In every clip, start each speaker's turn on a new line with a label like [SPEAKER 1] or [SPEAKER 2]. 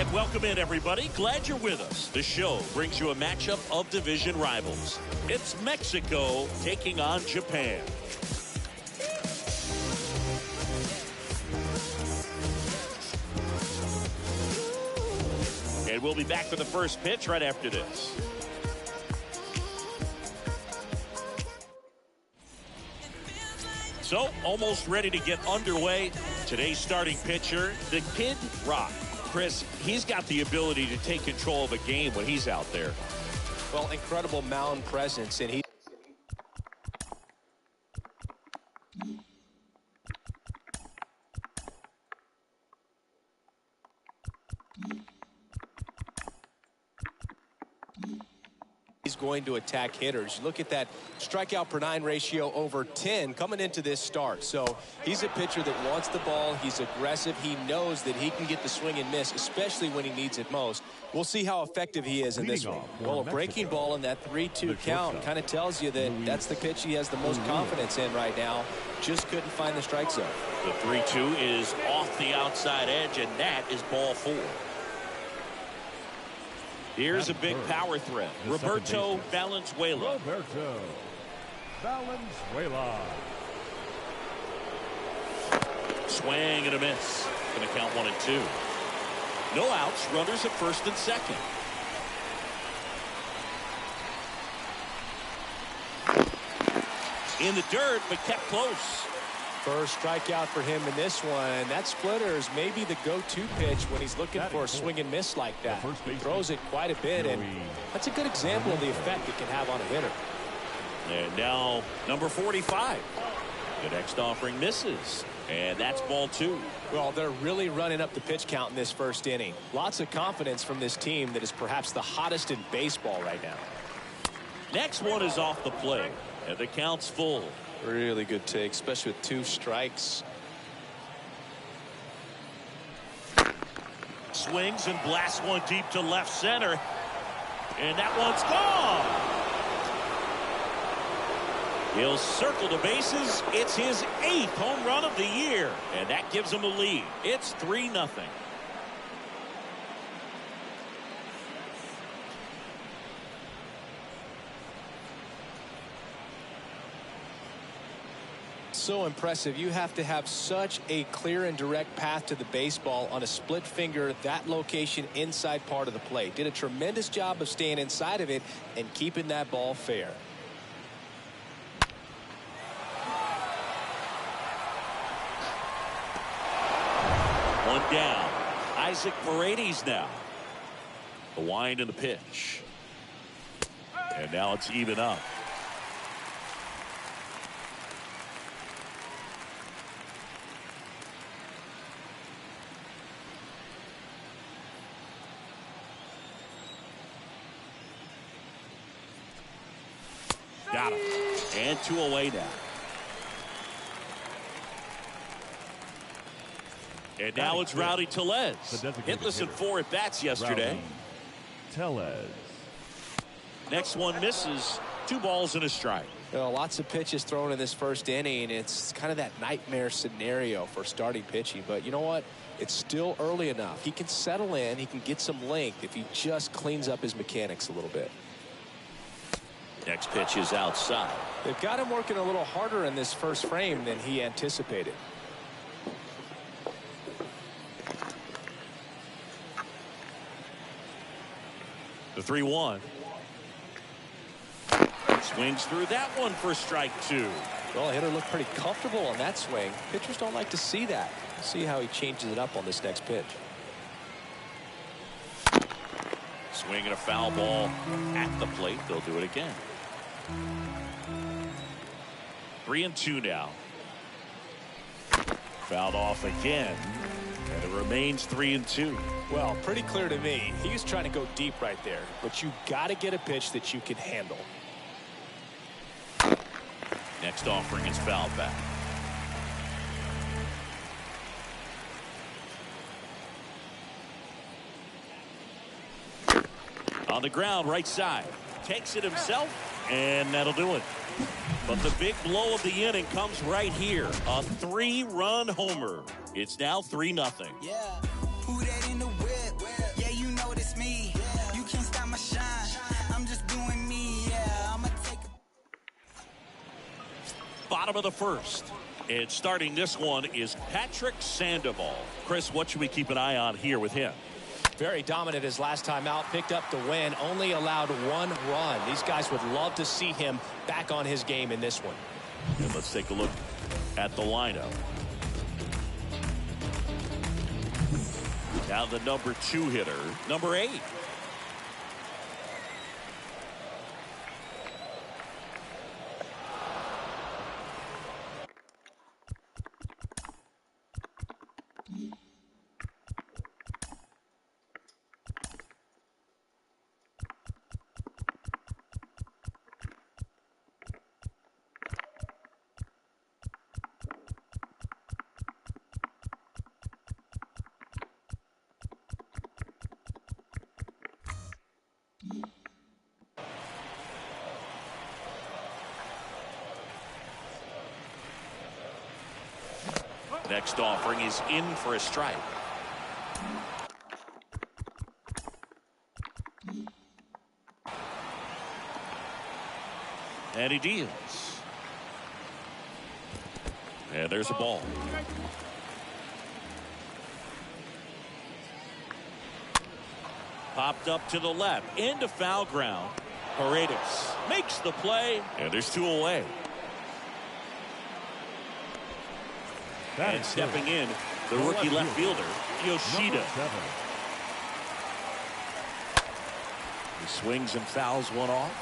[SPEAKER 1] And welcome in, everybody. Glad you're with us. The show brings you a matchup of division rivals. It's Mexico taking on Japan. And we'll be back for the first pitch right after this. So, almost ready to get underway. Today's starting pitcher, the Kid Rock. Chris, he's got the ability to take control of a game when he's out there.
[SPEAKER 2] Well, incredible mound presence, and he's going to attack hitters. Look at that strikeout per 9 ratio over 10 coming into this start. So he's a pitcher that wants the ball. He's aggressive. He knows that he can get the swing and miss, especially when he needs it most. We'll see how effective he is in this one. Well, a breaking ball in that 3-2 count kind of tells you that that's the pitch he has the most confidence in right now. Just couldn't find the strike zone.
[SPEAKER 1] The 3-2 is off the outside edge, and that is ball 4. Here's a big power threat. Roberto Valenzuela.
[SPEAKER 3] Roberto Valenzuela.
[SPEAKER 1] Swing and a miss. Going to count 1 and 2. No outs. Runners at first and second. In the dirt, but kept close.
[SPEAKER 2] First strikeout for him in this one. That splitter is maybe the go-to pitch when he's looking for a swing and miss like that. He throws it quite a bit, and that's a good example of the effect it can have on a hitter.
[SPEAKER 1] And now number 45. The next offering misses, and that's ball 2.
[SPEAKER 2] Well, they're really running up the pitch count in this first inning. Lots of confidence from this team that is perhaps the hottest in baseball right now.
[SPEAKER 1] Next one is off the plate, and the count's full.
[SPEAKER 2] Really good take, especially with 2 strikes.
[SPEAKER 1] Swings and blasts one deep to left center. And that one's gone. He'll circle the bases. It's his 8th home run of the year. And that gives him a lead. It's 3-0.
[SPEAKER 2] So impressive. You have to have such a clear and direct path to the baseball on a split finger, that location inside part of the plate. Did a tremendous job of staying inside of it and keeping that ball fair.
[SPEAKER 1] One down. Isaac Paredes now. The wind and the pitch. And now it's even up. Got him. And 2 away now. And now it's Rowdy Tellez. Hitless in 4 at-bats yesterday.
[SPEAKER 3] Tellez.
[SPEAKER 1] Next one misses. 2 balls and a strike.
[SPEAKER 2] Well, lots of pitches thrown in this first inning. It's kind of that nightmare scenario for starting pitching. But you know what? It's still early enough. He can settle in. He can get some length if he just cleans up his mechanics a little bit.
[SPEAKER 1] Next pitch is outside.
[SPEAKER 2] They've got him working a little harder in this first frame than he anticipated.
[SPEAKER 1] The 3-1. Swings through that one for strike 2.
[SPEAKER 2] Well, hitter looked pretty comfortable on that swing. Pitchers don't like to see that. See how he changes it up on this next pitch.
[SPEAKER 1] Swinging a foul ball at the plate. They'll do it again. 3-2 now. Fouled off again. And it remains 3-2.
[SPEAKER 2] Well, pretty clear to me. He was trying to go deep right there. But you got to get a pitch that you can handle.
[SPEAKER 1] Next offering is fouled back. On the ground, right side. Takes it himself, and that'll do it. But the big blow of the inning comes right here. A 3-run homer. It's now 3-0.
[SPEAKER 4] Yeah. Who that in the whip? Yeah.
[SPEAKER 1] Bottom of the first. And starting this one is Patrick Sandoval. Chris, what should we keep an eye on here with him?
[SPEAKER 2] Very dominant his last time out. Picked up the win. Only allowed 1 run. These guys would love to see him back on his game in this one.
[SPEAKER 1] And let's take a look at the lineup. Now the number 2 hitter, number 8. Next offering is in for a strike. And he deals. And there's a ball. Popped up to the left into foul ground. Paredes makes the play, and there's 2 away. And stepping in, the rookie left fielder, Yoshida. He swings and fouls one off.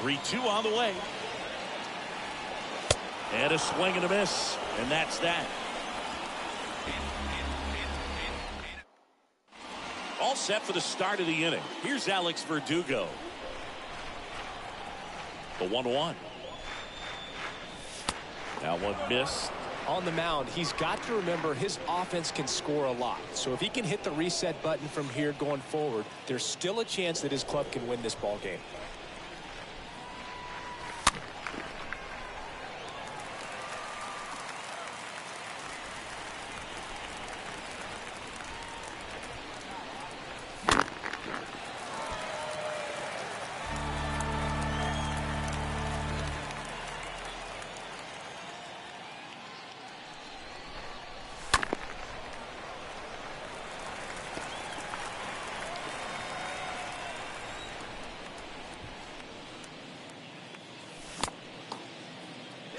[SPEAKER 1] 3-2 on the way. And a swing and a miss, and that's that. All set for the start of the inning. Here's Alex Verdugo. The 1-1. Now one missed.
[SPEAKER 2] On the mound, he's got to remember his offense can score a lot. So if he can hit the reset button from here going forward, there's still a chance that his club can win this ball game.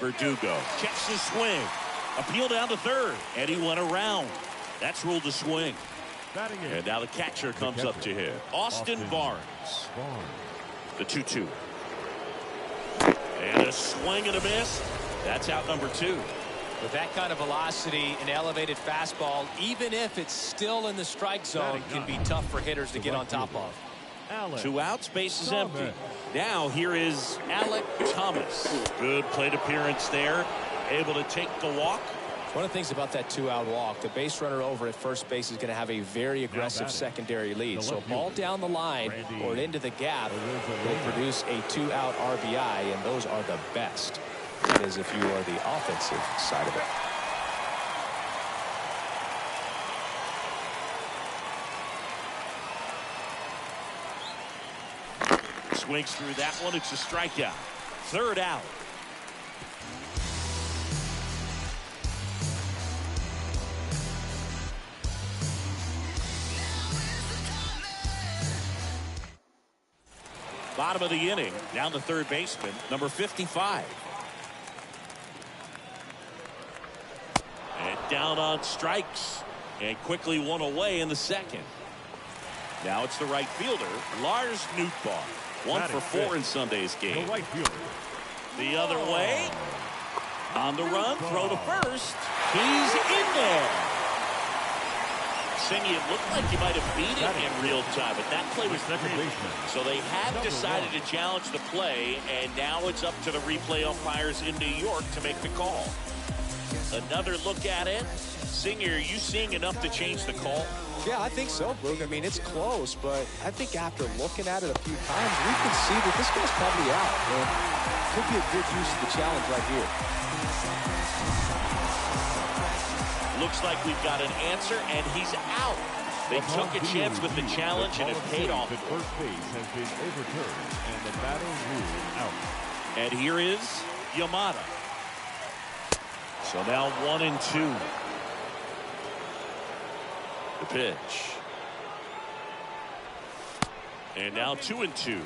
[SPEAKER 1] Verdugo checks his swing. Appeal down to third, and he went around. That's ruled a swing. And now the catcher comes up to hit. Austin Barnes. The 2-2. And a swing and a miss. That's out number 2.
[SPEAKER 2] With that kind of velocity, an elevated fastball, even if it's still in the strike zone, can be tough for hitters to get on top of.
[SPEAKER 1] 2 outs, base is empty. Now here is Alec Thomas. Good plate appearance there. Able to take the walk.
[SPEAKER 2] One of the things about that 2-out walk, the base runner over at first base is going to have a very aggressive secondary lead. So ball down the line or into the gap will produce a 2-out RBI, and those are the best. That is if you are the offensive side of it.
[SPEAKER 1] Swings through that one. It's a strikeout. 3rd out. Bottom of the inning. Down the third baseman, number 55. And down on strikes. And quickly 1 away in the second. Now it's the right fielder, Lars Nootbaar. 1 for 4 in Sunday's game.
[SPEAKER 3] The right fielder.
[SPEAKER 1] The other way. On the run, throw to first. He's in there. Singy, it looked like he might have beat it in real time, but that play was
[SPEAKER 3] second baseman.
[SPEAKER 1] So they have decided to challenge the play, and now it's up to the replay umpires in New York to make the call. Another look at it. Singer, are you seeing enough to change the call?
[SPEAKER 2] Yeah, I think so, Boog. I mean, it's close, but I think after looking at it a few times, we can see that this guy's probably out. And could be a good use of the challenge right here.
[SPEAKER 1] Looks like we've got an answer, and he's out. They took a chance with the challenge, and it paid off.
[SPEAKER 3] The first base has been overturned, and the batter ruled out.
[SPEAKER 1] And here is Yamada. So now 1-2. The pitch. And now 2-2.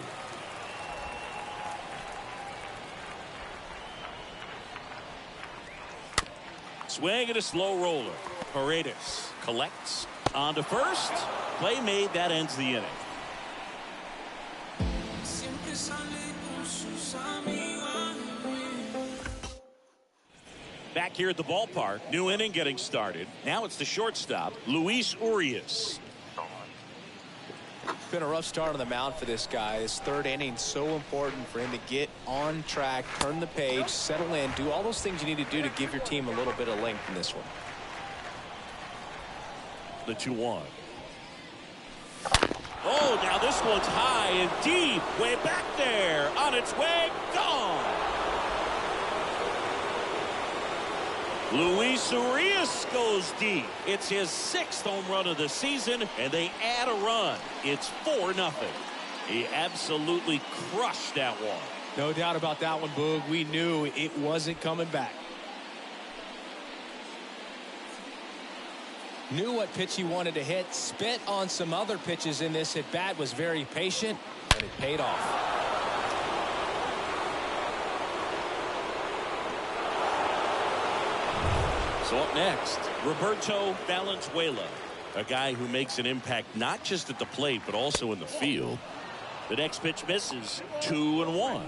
[SPEAKER 1] Swing and a slow roller. Paredes collects on to first. Play made. That ends the inning. Back here at the ballpark, new inning getting started. Now it's the shortstop, Luis Urias.
[SPEAKER 2] It's been a rough start on the mound for this guy. His third inning, so important for him to get on track, turn the page, settle in, do all those things you need to do to give your team a little bit of length in this one.
[SPEAKER 1] The 2-1. Oh, now this one's high and deep, way back there, on its way, gone. Luis Urias goes deep. It's his 6th home run of the season, and they add a run. It's 4-0. He absolutely crushed that one.
[SPEAKER 2] No doubt about that one, Boog. We knew it wasn't coming back. Knew what pitch he wanted to hit. Spit on some other pitches in this at bat. Was very patient, and it paid off.
[SPEAKER 1] So up next, Roberto Valenzuela, a guy who makes an impact not just at the plate but also in the field. The next pitch misses. 2-1.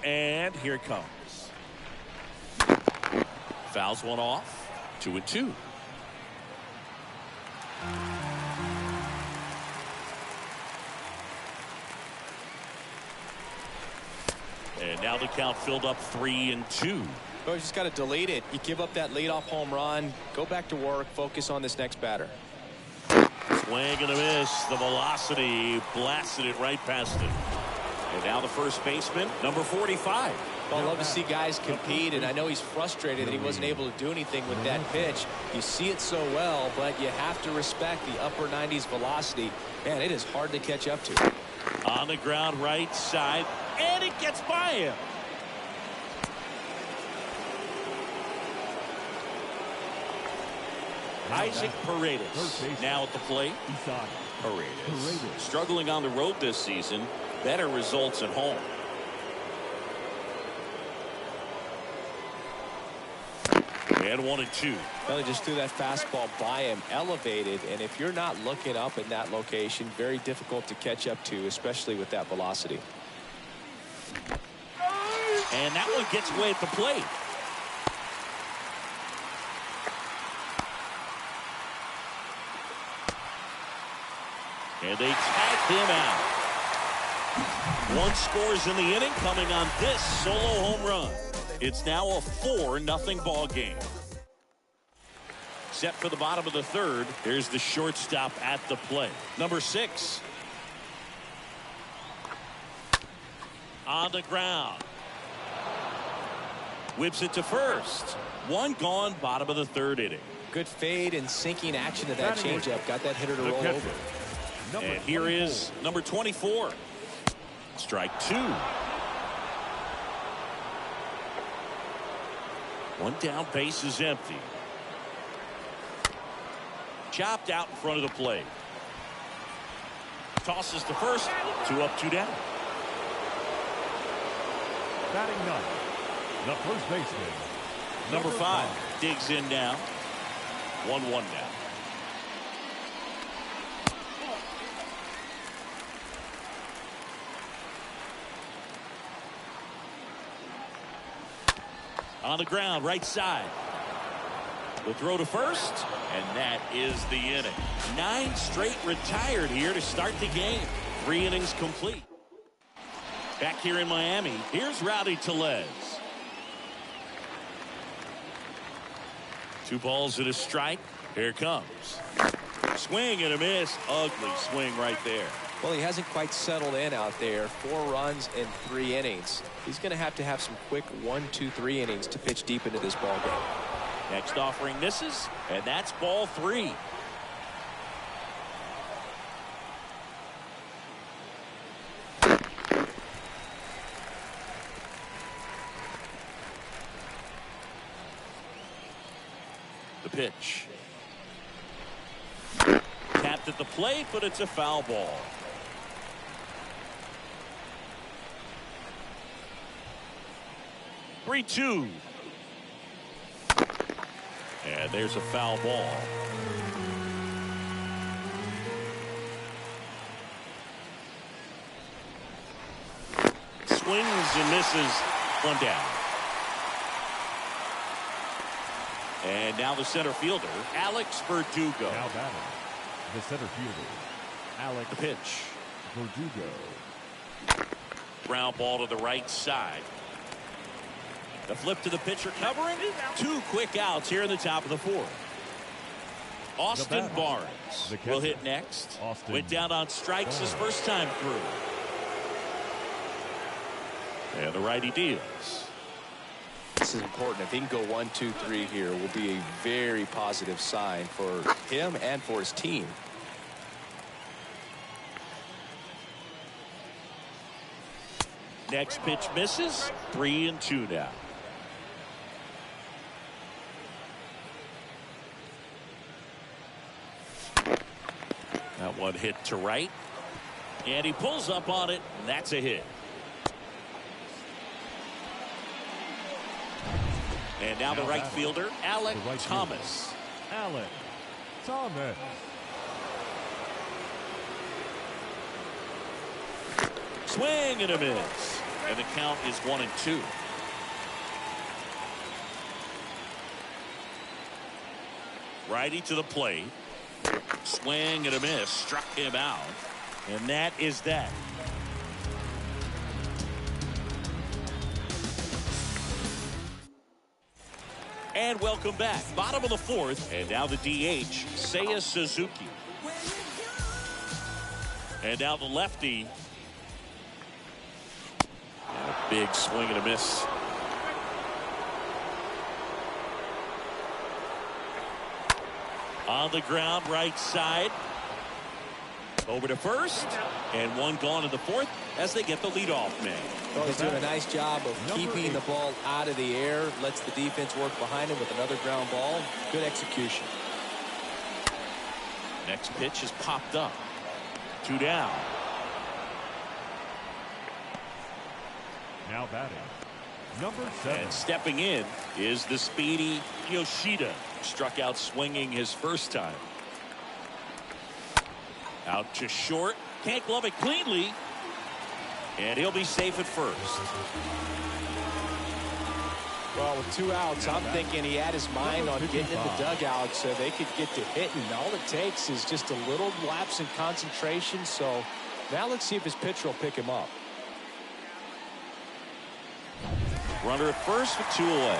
[SPEAKER 1] And here it comes. Fouls one off. 2-2. And now the count filled up 3-2.
[SPEAKER 2] Well, you just got to delete it. You give up that leadoff home run, go back to work, focus on this next batter.
[SPEAKER 1] Swing and a miss. The velocity blasted it right past it. And now the first baseman, number 45.
[SPEAKER 2] Well, I love to see guys compete, and I know he's frustrated that he wasn't able to do anything with that pitch. You see it so well, but you have to respect the upper 90s velocity. Man, it is hard to catch up to.
[SPEAKER 1] On the ground, right side, and it gets by him. Isaac Paredes now at the plate. Paredes struggling on the road this season. Better results at home. And 1-2.
[SPEAKER 2] Well, they just threw that fastball by him, elevated, and if you're not looking up in that location, very difficult to catch up to, especially with that velocity.
[SPEAKER 1] And that one gets away at the plate. And they tag him out. One scores in the inning, coming on this solo home run. It's now a 4-0 ball game. Set for the bottom of the third. Here's the shortstop at the plate. Number 6. On the ground. Whips it to first. One gone, bottom of the third inning.
[SPEAKER 2] Good fade and sinking action to that changeup. Got that hitter to roll over.
[SPEAKER 1] And here is number 24. Strike 2. One down, base is empty. Chopped out in front of the plate. Tosses to first. 2 up, 2 down.
[SPEAKER 3] Batting 9, the first baseman,
[SPEAKER 1] Number 5 digs in now. 1-1 now. On the ground, right side. The throw to first, and that is the inning. 9 straight retired here to start the game. 3 innings complete. Back here in Miami, here's Rowdy Tellez. 2 balls and a strike. Here it comes. Swing and a miss. Ugly swing right there.
[SPEAKER 2] Well, he hasn't quite settled in out there. 4 runs in 3 innings. He's going to have some quick 1, 2, 3 innings to pitch deep into this ball game.
[SPEAKER 1] Next offering misses, and that's ball 3. The pitch. Tapped at the plate, but it's a foul ball. Three-two. And there's a foul ball. Swings and misses. One down. And now the center fielder, Alex Verdugo.
[SPEAKER 3] Now batting, the center fielder, Alex.
[SPEAKER 1] The pitch.
[SPEAKER 3] Verdugo.
[SPEAKER 1] Ground ball to the right side. The flip to the pitcher covering. 2 quick outs here in the top of the 4th. Austin Barnes will hit next. Went down on strikes his first time through. And the righty deals.
[SPEAKER 2] This is important. If he can go 1, 2, 3 here, will be a very positive sign for him and for his team.
[SPEAKER 1] Next pitch misses. 3-2 now. That one hit to right. And he pulls up on it, and that's a hit. And now the right fielder, Alec Thomas.
[SPEAKER 3] Alec Thomas.
[SPEAKER 1] Swing and a miss. And the count is 1-2. Righty to the plate. Swing and a miss. Struck him out. And that is that. And welcome back. Bottom of the 4th. And now the DH, Seiya Suzuki. And now the lefty. And a big swing and a miss. On the ground, right side. Over to first. And one gone in the 4th as they get the leadoff man.
[SPEAKER 2] Well, he's doing a nice job of keeping the ball out of the air. Lets the defense work behind him with another ground ball. Good execution.
[SPEAKER 1] Next pitch is popped up. 2 down.
[SPEAKER 3] Now batting, number 7.
[SPEAKER 1] And stepping in is the speedy Yoshida. Struck out swinging his first time. Out to short. Can't glove it cleanly. And he'll be safe at first.
[SPEAKER 2] Well, with 2 outs, I'm thinking he had his mind on getting in the dugout so they could get to hitting. All it takes is just a little lapse in concentration. So now let's see if his pitcher will pick him up.
[SPEAKER 1] Runner at first with 2 away.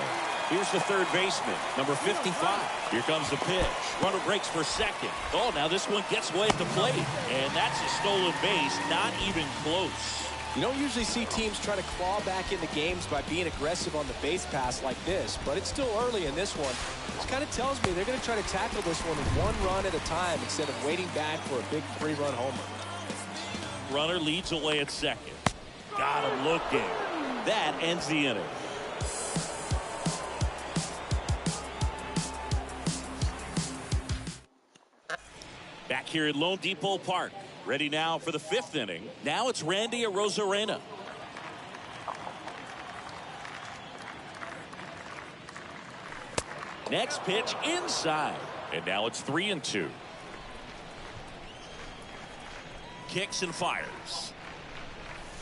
[SPEAKER 1] Here's the third baseman, number 55. Here comes the pitch. Runner breaks for second. Oh, now this one gets away at the plate. And that's a stolen base, not even close.
[SPEAKER 2] You don't usually see teams try to claw back into games by being aggressive on the base pass like this, but it's still early in this one. Which kind of tells me they're going to try to tackle this one with 1 run at a time instead of waiting back for a big 3-run homer.
[SPEAKER 1] Runner leads away at second. Got him looking. That ends the inning. Back here at Lone Depot Park. Ready now for the 5th inning. Now it's Randy Arozarena. Next pitch inside. And now it's 3-2. Kicks and fires.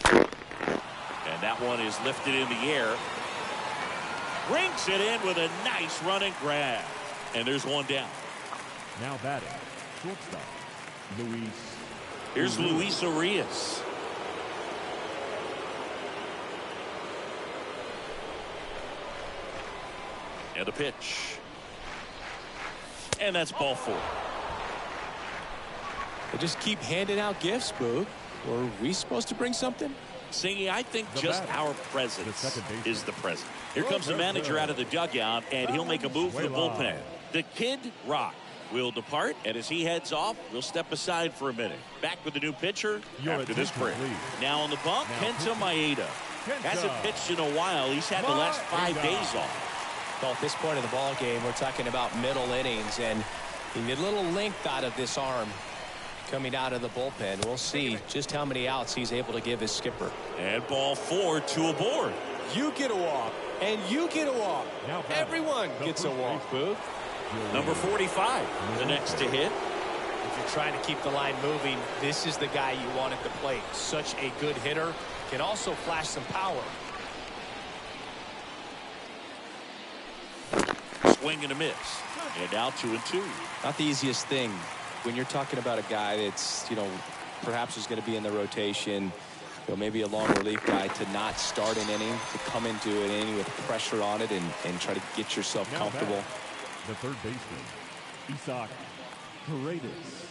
[SPEAKER 1] And that one is lifted in the air. Rings it in with a nice running grab. And there's 1 down.
[SPEAKER 3] Now batting, shortstop, Luis.
[SPEAKER 1] Here's Luis Arias. And a pitch. And that's ball 4.
[SPEAKER 2] They just keep handing out gifts, Boog. Were we supposed to bring something?
[SPEAKER 1] Singy, I think just our presence is the present. Here comes the manager out of the dugout, and he'll make a move for the bullpen. The Kid Rock will depart, and as he heads off, we'll step aside for a minute. Back with the new pitcher after this break. Now on the bump, Kenta Maeda. Hasn't pitched in a while. He's had the last 5 days off.
[SPEAKER 2] Well, at this point of the ball game, we're talking about middle innings, and you get a little length out of this arm coming out of the bullpen. We'll see just how many outs he's able to give his skipper.
[SPEAKER 1] And ball 4, 2 aboard.
[SPEAKER 2] You get a walk, and you get a walk. Everyone gets a walk, Booth.
[SPEAKER 1] Number 45, the next to hit.
[SPEAKER 2] If you're trying to keep the line moving, this is the guy you want at the plate. Such a good hitter. Can also flash some power.
[SPEAKER 1] Swing and a miss. And now 2-2.
[SPEAKER 2] Not the easiest thing when you're talking about a guy that's, perhaps is going to be in the rotation, maybe a long relief guy, to not start an inning, to come into an inning with pressure on it and try to get yourself comfortable.
[SPEAKER 3] The third baseman, Isaac Paredes.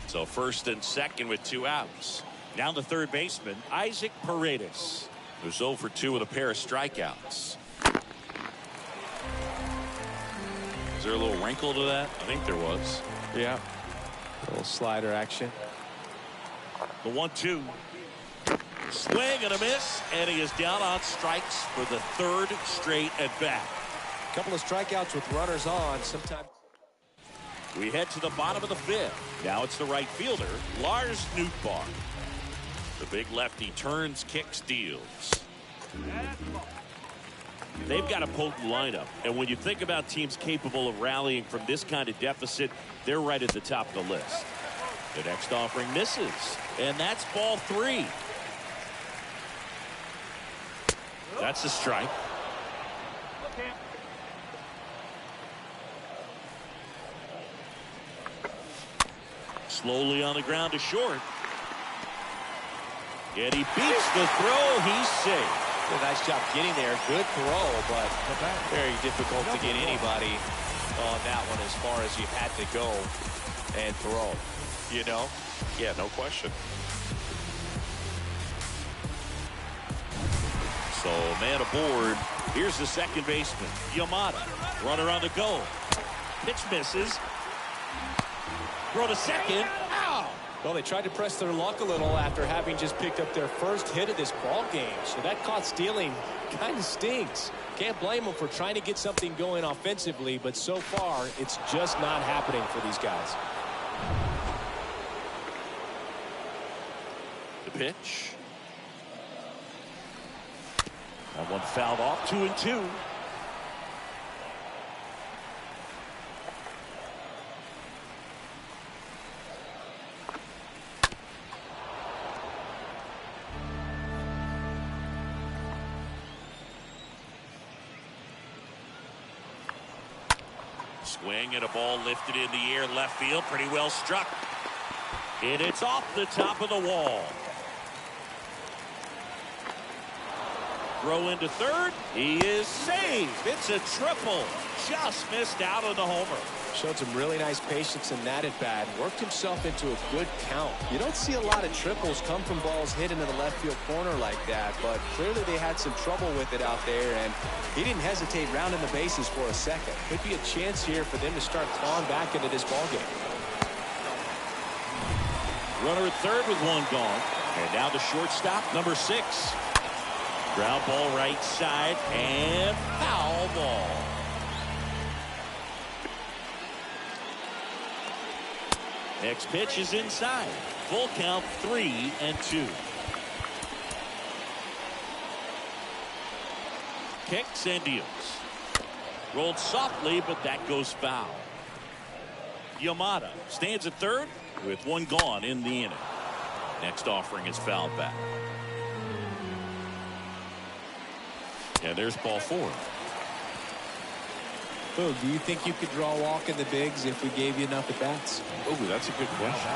[SPEAKER 1] So first and second with 2 outs. Now the third baseman, Isaac Paredes, who's 0 for 2 with a pair of strikeouts. Is there a little wrinkle to that? I think there was.
[SPEAKER 2] Yeah. A little slider action.
[SPEAKER 1] The 1-2. Swing and a miss, and he is down on strikes for the 3rd straight at bat.
[SPEAKER 2] A couple of strikeouts with runners on. Sometimes.
[SPEAKER 1] We head to the bottom of the 5th. Now it's the right fielder, Lars Nootbaar. The big lefty turns, kicks, deals. They've got a potent lineup, and when you think about teams capable of rallying from this kind of deficit, they're right at the top of the list. The next offering misses, and that's ball 3. That's a strike. Slowly on the ground to short. And he beats the throw. He's safe.
[SPEAKER 2] A nice job getting there. Good throw, but very difficult to get anybody on that one as far as you had to go and throw.
[SPEAKER 1] Yeah, no question. So man aboard. Here's the second baseman, Yamada. Runner on the go. Pitch misses. Throw to second. Ow!
[SPEAKER 2] Well, they tried to press their luck a little after having just picked up their first hit of this ball game. So that caught stealing kind of stinks. Can't blame them for trying to get something going offensively, but so far it's just not happening for these guys.
[SPEAKER 1] The pitch. That one fouled off. 2-2. Swing and a ball lifted in the air, left field, pretty well struck. And it's off the top of the wall. Throw into third. He is saved. It's a triple. Just missed out on the homer.
[SPEAKER 2] Showed some really nice patience in that at bat. Worked himself into a good count. You don't see a lot of triples come from balls hit into the left field corner like that, but clearly they had some trouble with it out there, and he didn't hesitate rounding the bases for a second. Could be a chance here for them to start clawing back into this ball game.
[SPEAKER 1] Runner at third with 1 gone. And now the shortstop, number 6. Ground ball right side, and foul ball. Next pitch is inside. Full count, 3-2. Kicks and deals. Rolled softly, but that goes foul. Yamada stands at third with 1 gone in the inning. Next offering is fouled back. And there's ball 4.
[SPEAKER 2] Boog, do you think you could draw a walk in the bigs if we gave you enough at bats?
[SPEAKER 1] Oh, that's a good question.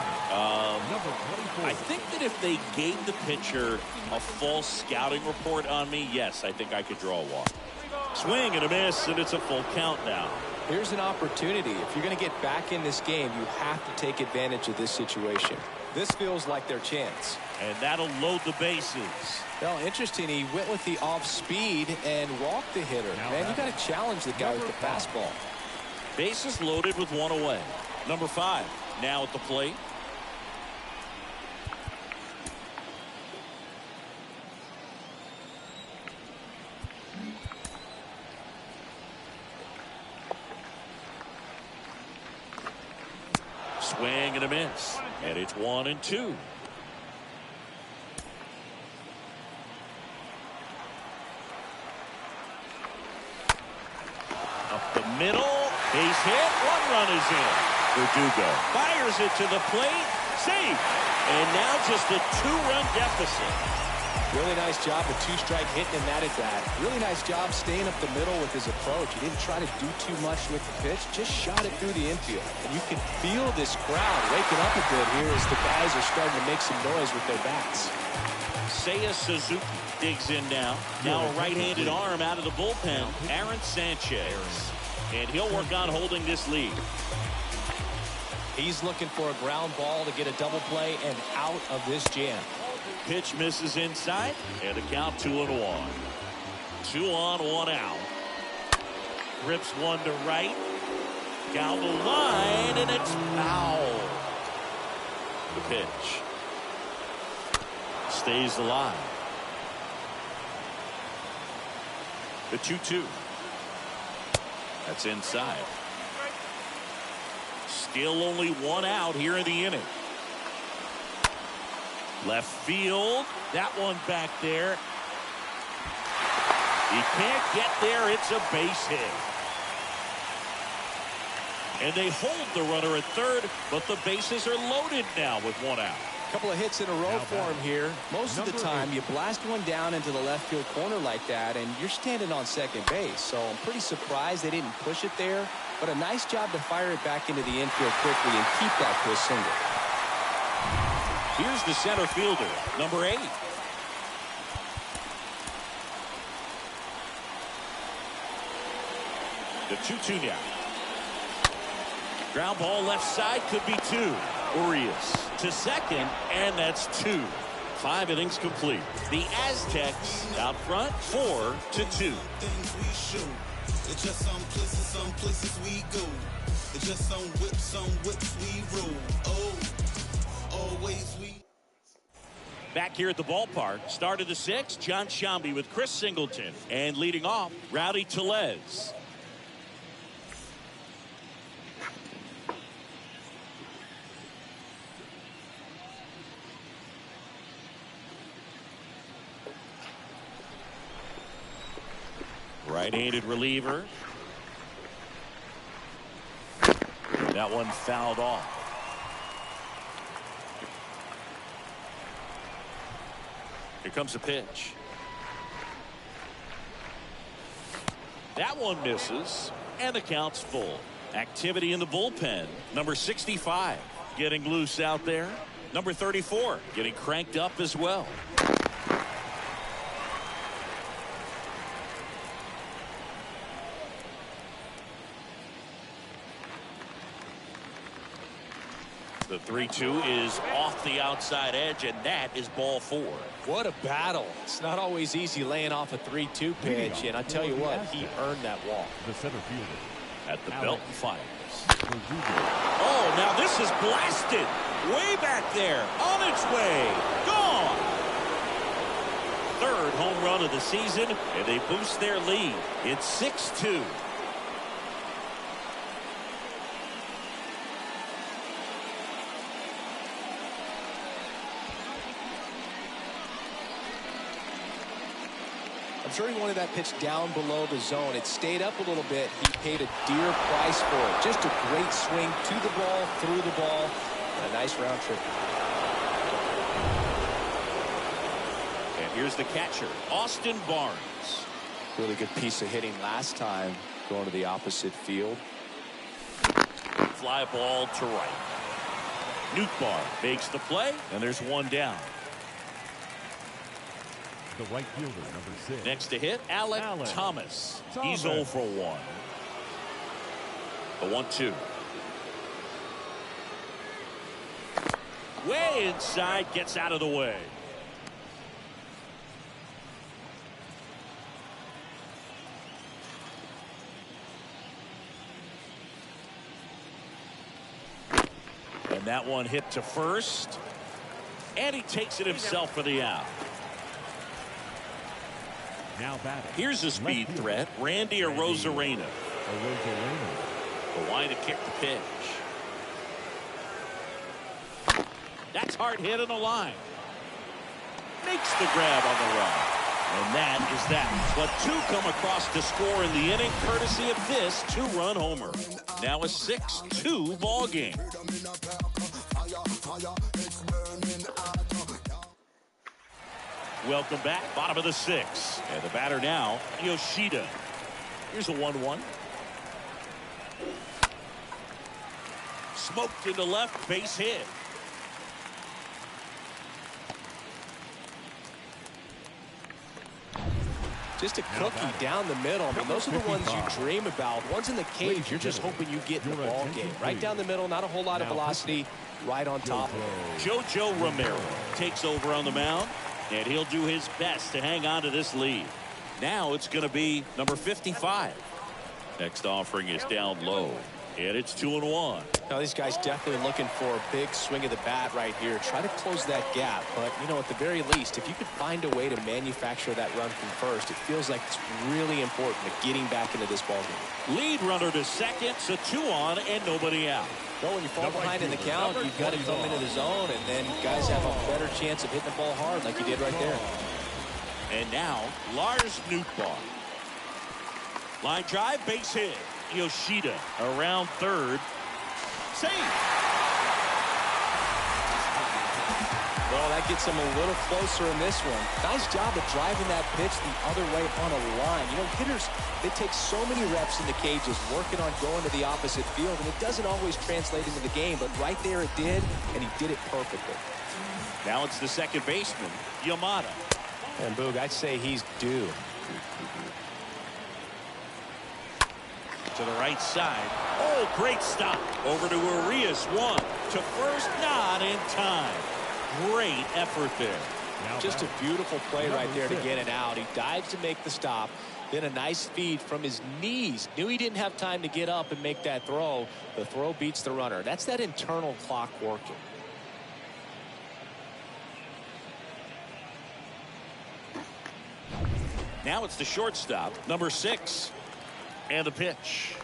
[SPEAKER 1] I think that if they gave the pitcher a full scouting report on me, yes, I think I could draw a walk. Swing and a miss, and it's a full count now.
[SPEAKER 2] Here's an opportunity. If you're going to get back in this game, you have to take advantage of this situation. This feels like their chance.
[SPEAKER 1] And that'll load the bases.
[SPEAKER 2] Well, interesting. He went with the off speed and walked the hitter. Man, you got to challenge the guy with the fastball.
[SPEAKER 1] Bases loaded with one away. Number 5 now at the plate. Swing and a miss. And it's 1-2. Up the middle. Base hit. 1 run is in. Verdugo fires it to the plate. Safe. And now just a 2-run deficit.
[SPEAKER 2] Really nice job, a 2-strike hitting in that at bat. Really nice job staying up the middle with his approach. He didn't try to do too much with the pitch, just shot it through the infield. And you can feel this crowd waking up a bit here as the guys are starting to make some noise with their bats.
[SPEAKER 1] Seiya Suzuki digs in now. Now a right-handed arm out of the bullpen. Aaron Sanchez. And he'll work on holding this lead.
[SPEAKER 2] He's looking for a ground ball to get a double play and out of this jam.
[SPEAKER 1] Pitch misses inside, and a count 2-1. 2 on, 1 out. Rips one to right. Down the line, and it's foul. The pitch stays alive. The 2-2. That's inside. Still only 1 out here in the inning. Left field. That one back there. He can't get there. It's a base hit. And they hold the runner at third, but the bases are loaded now with 1 out.
[SPEAKER 2] A couple of hits in a row for him here. Most of the time, you blast one down into the left field corner like that, and you're standing on second base. So I'm pretty surprised they didn't push it there. But a nice job to fire it back into the infield quickly and keep that to a single.
[SPEAKER 1] Here's the center fielder, number 8. The 2-2 now. Ground ball left side, could be 2. Urias to second, and that's 2. 5 innings complete. The Aztecs out front, 4-2.
[SPEAKER 4] It's just some places we go. It's just some whips we roll. Oh, always we.
[SPEAKER 1] Back here at the ballpark, start of the 6th, John Shambi with Chris Singleton. And leading off, Rowdy Tellez. Right-handed reliever. That one fouled off. Here comes the pitch. That one misses, and the count's full. Activity in the bullpen. Number 65 getting loose out there. Number 34 getting cranked up as well. The 3-2 is off the outside edge, and that is ball 4.
[SPEAKER 2] What a battle. It's not always easy laying off a 3-2 pitch, and I tell you what, he earned that walk.
[SPEAKER 3] The center fielder.
[SPEAKER 1] At the belt and fires. Oh, now this is blasted. Way back there. On its way. Gone. 3rd home run of the season, and they boost their lead. It's 6-2.
[SPEAKER 2] I'm sure he wanted that pitch down below the zone. It stayed up a little bit. He paid a dear price for it. Just a great swing to the ball, through the ball, and a nice round trip.
[SPEAKER 1] And here's the catcher, Austin Barnes.
[SPEAKER 2] Really good piece of hitting last time, going to the opposite field.
[SPEAKER 1] Fly ball to right. Nootbaar makes the play, and there's 1 down.
[SPEAKER 3] The right fielder, number 6.
[SPEAKER 1] Next to hit, Alec Thomas. He's 0 for 1. The 1-2. Way inside, gets out of the way. And that one hit to first. And he takes it himself for the out.
[SPEAKER 3] Now batting.
[SPEAKER 1] Here's a speed threat, Randy Arozarena. The line to kick the pitch. That's hard hit on the line. Makes the grab on the run. And that is that. But two come across to score in the inning, courtesy of this two-run homer. Now a 6-2 ball game. Welcome back, bottom of the 6th. And the batter now, Yoshida. Here's a 1-1. Smoked into left, base hit.
[SPEAKER 2] Just a cookie down the middle. I mean, those are the ones you dream about. Ones in the cage, you're just hoping you get in the ball game. Right down the middle, not a whole lot of velocity, right on top of it.
[SPEAKER 1] JoJo Romero takes over on the mound, and he'll do his best to hang on to this lead. Now it's going to be number 55. Next offering is down low, and it's 2-1.
[SPEAKER 2] Now these guys definitely looking for a big swing of the bat right here. Try to close that gap. But, you know, at the very least, if you could find a way to manufacture that run from first, it feels like it's really important to getting back into this ball game.
[SPEAKER 1] Lead runner to second, so 2 on and nobody out.
[SPEAKER 2] Well, when you fall behind in the count, you've got to come into the zone, and then guys have a better chance of hitting the ball hard like you did right there.
[SPEAKER 1] And now, Lars Nootbaar. Line drive, base hit. Yoshida around third. Save.
[SPEAKER 2] Well, that gets him a little closer in this one. Nice job of driving that pitch the other way on a line. You know, hitters, they take so many reps in the cages working on going to the opposite field, and it doesn't always translate into the game, but right there it did, and he did it perfectly.
[SPEAKER 1] Now it's the second baseman, Yamada.
[SPEAKER 2] And Boog, I'd say he's due.
[SPEAKER 1] To the right side. Oh, great stop. Over to Urias. 1 to first, not in time. Great effort there.
[SPEAKER 2] Just a beautiful play right there to get it out. He dives to make the stop. Then a nice feed from his knees. Knew he didn't have time to get up and make that throw. The throw beats the runner. That's that internal clock working.
[SPEAKER 1] Now it's the shortstop, number 6. And the pitch.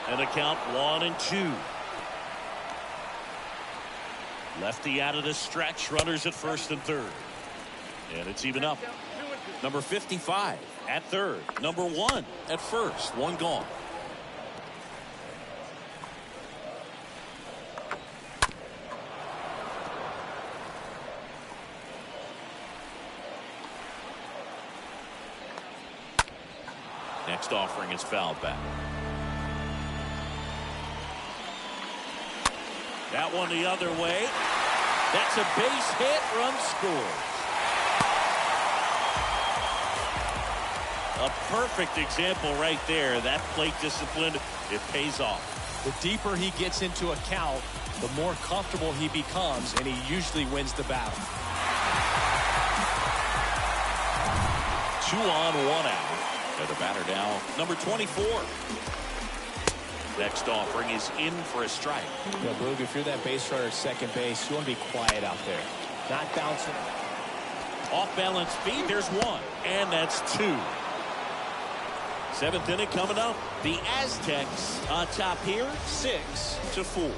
[SPEAKER 1] And the count 1-2. Lefty out of the stretch. Runners at first and third. And it's even up. Number 55 at third. Number 1 at first. 1 gone. Next offering is fouled back. That one the other way. That's a base hit. Run scores. A perfect example right there. That plate discipline, it pays off.
[SPEAKER 2] The deeper he gets into a count, the more comfortable he becomes, and he usually wins the battle.
[SPEAKER 1] 2 on, 1 out. And the batter now, number 24. Next offering is in for a strike.
[SPEAKER 2] Yeah, Boog, if you're that base runner at second base, you want to be quiet out there. Not bouncing.
[SPEAKER 1] Off balance speed, there's 1. And that's 2. 7th inning coming up. The Aztecs on top here, 6-4.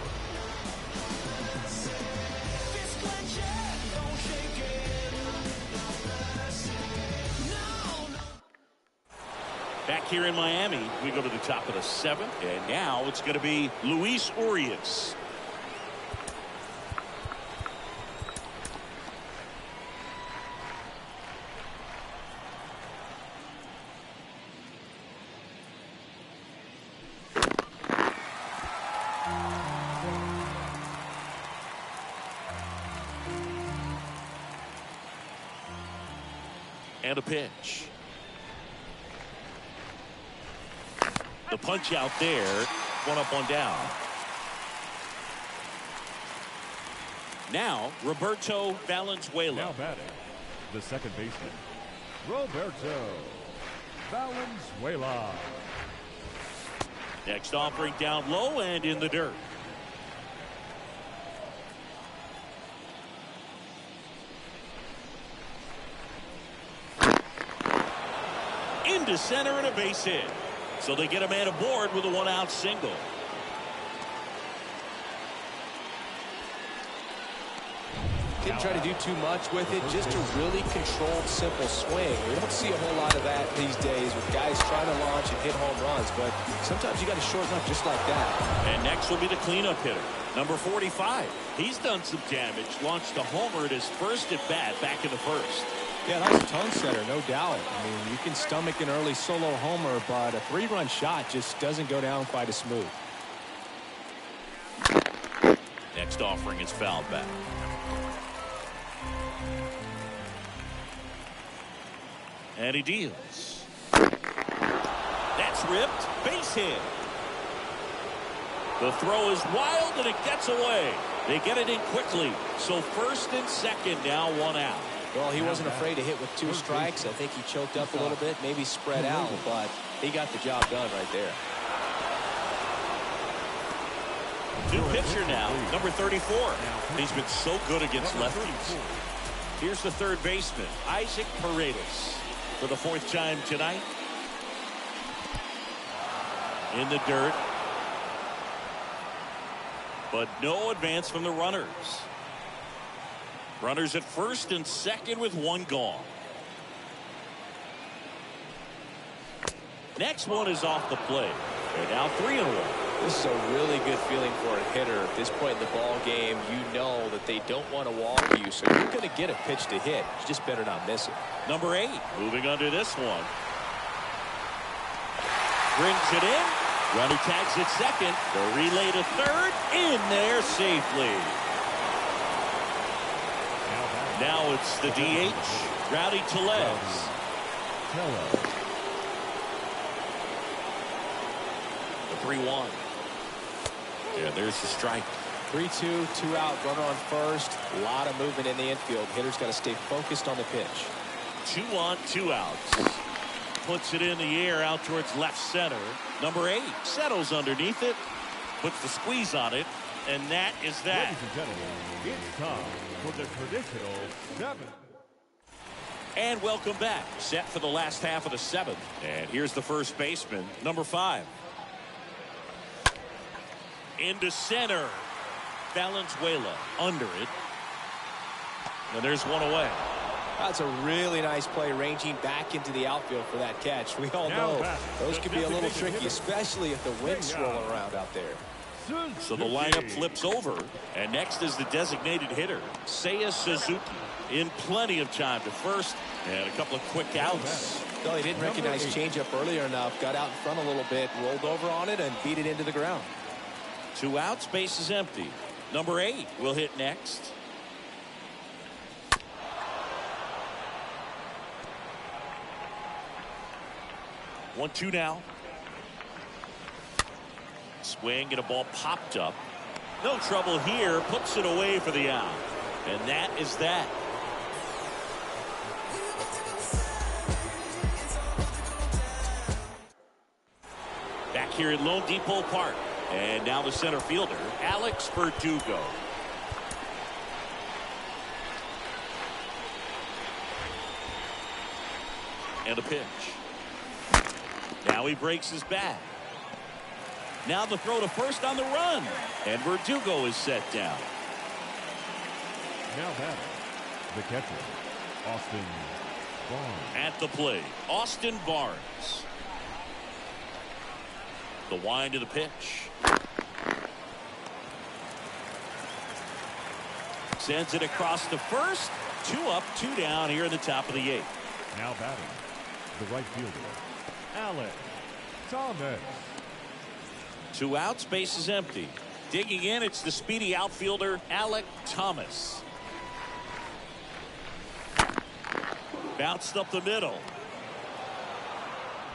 [SPEAKER 1] Back here in Miami, we go to the top of the 7th, and now it's going to be Luis Urias. And a pitch. The punch out there, one up, one down. Now, Roberto Valenzuela.
[SPEAKER 3] Now batting, the second baseman, Roberto Valenzuela.
[SPEAKER 1] Next offering down low and in the dirt. Into center and a base hit. So they get a man aboard with a one-out single.
[SPEAKER 2] Didn't try to do too much with it, just a really controlled, simple swing. We don't see a whole lot of that these days with guys trying to launch and hit home runs, but sometimes you got to shorten up just like that.
[SPEAKER 1] And next will be the cleanup hitter, number 45. He's done some damage, launched a homer at his first at bat back in the first.
[SPEAKER 2] Yeah, that was a tone setter, no doubt. I mean, you can stomach an early solo homer, but a 3-run shot just doesn't go down quite as smooth.
[SPEAKER 1] Next offering is fouled back. And he deals. That's ripped. Base hit. The throw is wild and it gets away. They get it in quickly. So first and second, now one out.
[SPEAKER 2] Well, he wasn't afraid to hit with 2 strikes. I think he choked up a little bit, maybe spread out, but he got the job done right there.
[SPEAKER 1] New pitcher now, number 34. He's been so good against lefties. Here's the third baseman, Isaac Paredes, for the 4th time tonight. In the dirt. But no advance from the runners. Runners at first and second with 1 gone. Next one is off the plate. And now 3-1.
[SPEAKER 2] This is a really good feeling for a hitter. At this point in the ball game, you know that they don't want to walk you, so you're going to get a pitch to hit. You just better not miss it.
[SPEAKER 1] Number 8 moving under this one. Brings it in. Runner tags at second. The relay to third. In there safely. Now it's the DH, Rowdy Tellez. The 3-1. Yeah, there's the strike.
[SPEAKER 2] 3-2, 2 out, runner on first. A lot of movement in the infield. Hitter's got to stay focused on the pitch.
[SPEAKER 1] 2 on, 2 outs. Puts it in the air out towards left center. Number 8 settles underneath it. Puts the squeeze on it. And that is that.
[SPEAKER 3] Ladies and gentlemen, it's time for the traditional 7th.
[SPEAKER 1] And welcome back. Set for the last half of the 7th. And here's the first baseman, number 5. Into center. Valenzuela under it. And there's one away.
[SPEAKER 2] That's a really nice play, ranging back into the outfield for that catch. We all know those can be a little tricky, especially if the wind's swirling around out there.
[SPEAKER 1] So the lineup flips over, and next is the designated hitter, Seiya Suzuki, in plenty of time to first, and a couple of quick outs.
[SPEAKER 2] No, he didn't recognize changeup earlier enough, got out in front a little bit, rolled over on it, and beat it into the ground.
[SPEAKER 1] 2 outs, base is empty. Number 8 will hit next. One, 2 now. Swing and a ball popped up. No trouble here. Puts it away for the out. And that is that. Back here at Lone Depot Park. And now the center fielder, Alex Verdugo. And a pitch. Now he breaks his bat. Now the throw to first on the run. And Verdugo is set down.
[SPEAKER 3] Now batting, the catcher, Austin Barnes.
[SPEAKER 1] At the plate, Austin Barnes. The wind of the pitch. Sends it across to first. 2 up, 2 down here in the top of the 8th.
[SPEAKER 3] Now batting, the right fielder, Alex Thomas.
[SPEAKER 1] 2 outs, base is empty. Digging in, it's the speedy outfielder, Alec Thomas. Bounced up the middle.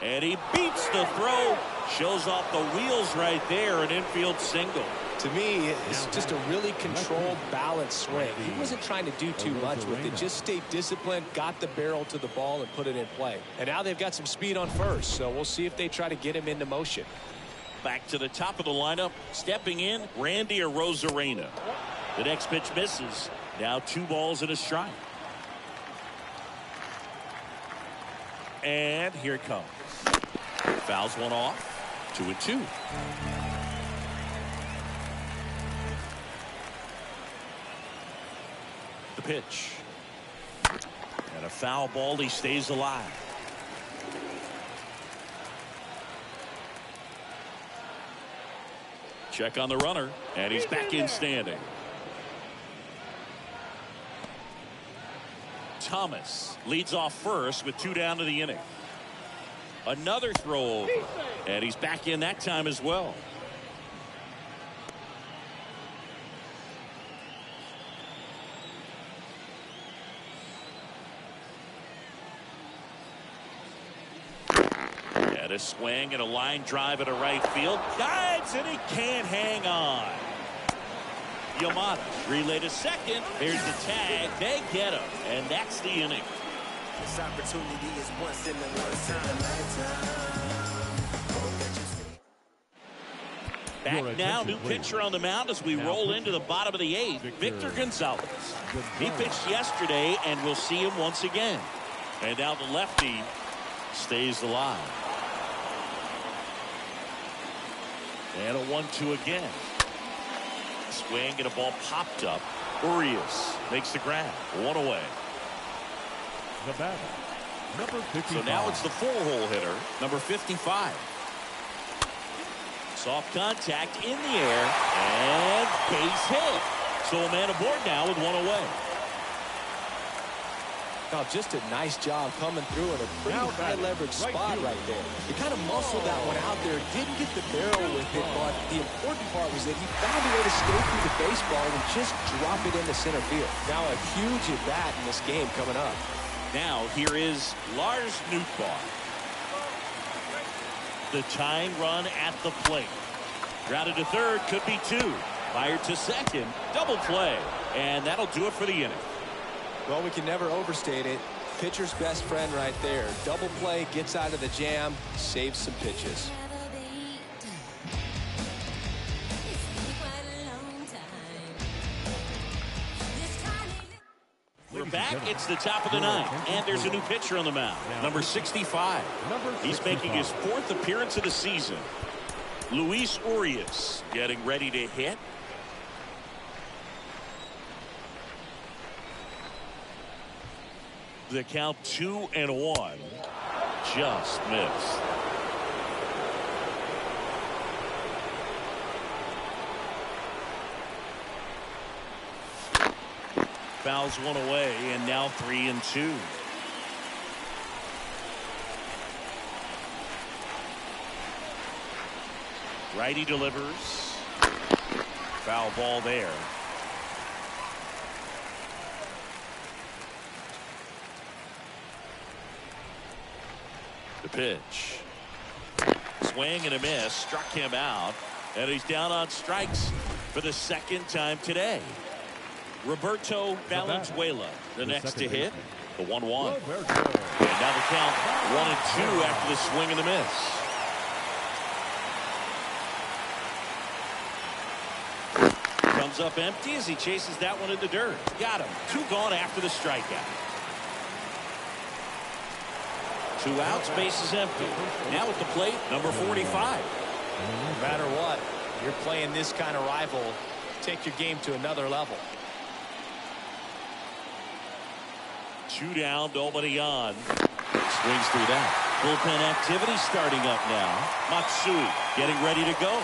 [SPEAKER 1] And he beats the throw. Shows off the wheels right there. An infield single.
[SPEAKER 2] To me, it's just a really controlled, balanced swing. He wasn't trying to do too much with it. Just stayed disciplined, got the barrel to the ball, and put it in play. And now they've got some speed on first, so we'll see if they try to get him into motion.
[SPEAKER 1] Back to the top of the lineup. Stepping in, Randy Arozarena. The next pitch misses. Now 2 balls and a strike. And here it comes. Fouls one off. 2-2. The pitch. And a foul ball. He stays alive. Check on the runner. And he's back in standing. Thomas leads off first with 2 down to the inning. Another throw over. And he's back in that time as well. And a swing and a line drive at a right field. Dives and he can't hang on. Yamada relay to second. There's the tag. They get him. And that's the inning.
[SPEAKER 5] This opportunity is once in a lifetime.
[SPEAKER 1] Back now, new pitcher on the mound as we roll into the bottom of the 8th. Victor Gonzalez. He pitched yesterday, and we'll see him once again. And now the lefty stays alive. And a 1-2 again. Swing and a ball popped up. Urias makes the grab. 1 away.
[SPEAKER 3] The batter, number 55.
[SPEAKER 1] So now it's the 4-hole hitter, number 55. Soft contact in the air and base hit. So a man aboard now with 1 away.
[SPEAKER 2] Now just a nice job coming through in a pretty high leverage spot right there. He kind of muscled that one out there. Didn't get the barrel with it, but the important part was that he found a way to skate through the baseball and just drop it into center field. Now a huge at bat in this game coming up.
[SPEAKER 1] Now here is Lars Nootbaar. The tying run at the plate. Grounded to third, could be 2. Fired to second, double play. And that'll do it for the inning.
[SPEAKER 2] Well, we can never overstate it. Pitcher's best friend right there. Double play, gets out of the jam, saves some pitches.
[SPEAKER 1] We're back. It's the top of the 9th, and there's a new pitcher on the mound. Number 65. He's making his 4th appearance of the season. Luis Urias getting ready to hit. The count 2-1. Just missed. Fouls 1 away, and now 3-2. Righty delivers. Foul ball there. The pitch. Swing and a miss. Struck him out. And he's down on strikes for the 2nd time today. Roberto Valenzuela, the next to hit. The 1-1. And now the count 1-2 after the swing and the miss. Comes up empty as he chases that one in the dirt. Got him. 2 gone after the strikeout. 2 outs, base is empty. Now at the plate, number 45.
[SPEAKER 2] No matter what, you're playing this kind of rival, take your game to another level.
[SPEAKER 1] 2 down, nobody on. Swings through that. Bullpen activity starting up now. Matsui getting ready to go.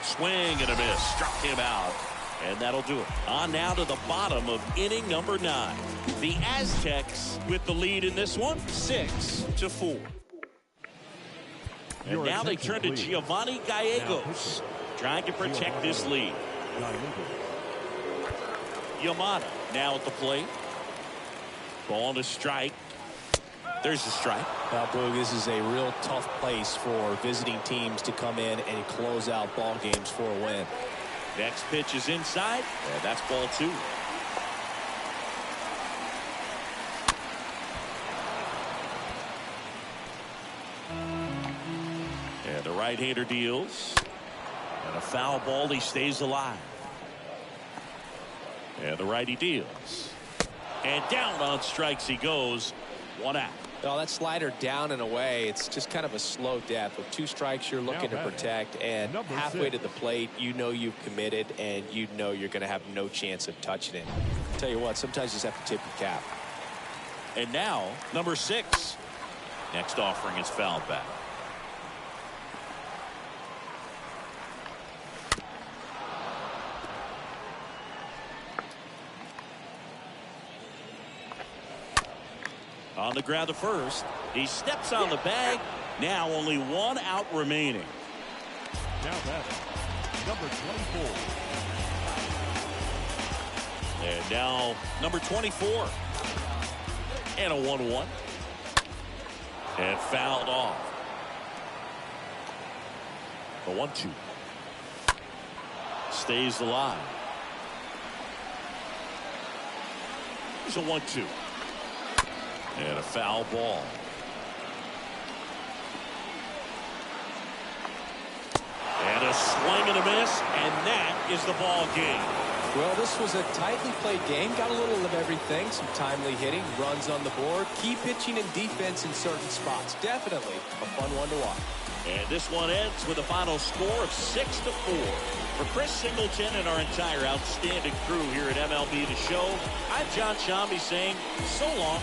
[SPEAKER 1] Swing and a miss. Struck him out. And that'll do it. On now to the bottom of inning number 9. The Aztecs with the lead in this one, 6-4. And now they turn to Giovanni Gallegos, trying to protect this lead. Yamada now at the plate. Ball to strike. There's the strike.
[SPEAKER 2] Now, Boog, this is a real tough place for visiting teams to come in and close out ball games for a win.
[SPEAKER 1] Next pitch is inside, and that's ball 2. And the right-hander deals. And a foul ball, he stays alive. And the righty deals. And down on strikes he goes. 1 out.
[SPEAKER 2] Well, that slider down and away, it's just kind of a slow death. With 2 strikes, you're looking to protect, and halfway to the plate, you know you've committed, and you know you're going to have no chance of touching it. Tell you what, sometimes you just have to tip your cap.
[SPEAKER 1] And now, number 6. Next offering is fouled back. On the ground to first. He steps on the bag. Now only 1 out remaining.
[SPEAKER 3] Now batting, number 24.
[SPEAKER 1] And now number 24. And a 1-1. And fouled off. The 1-2. Stays alive. Here's a 1-2. And a foul ball. And a swing and a miss, and that is the ball game.
[SPEAKER 2] Well, this was a tightly played game. Got a little of everything. Some timely hitting, runs on the board, key pitching and defense in certain spots. Definitely a fun one to watch.
[SPEAKER 1] And this one ends with a final score of 6-4. For Chris Singleton and our entire outstanding crew here at MLB The Show, I'm John Shambi saying so long.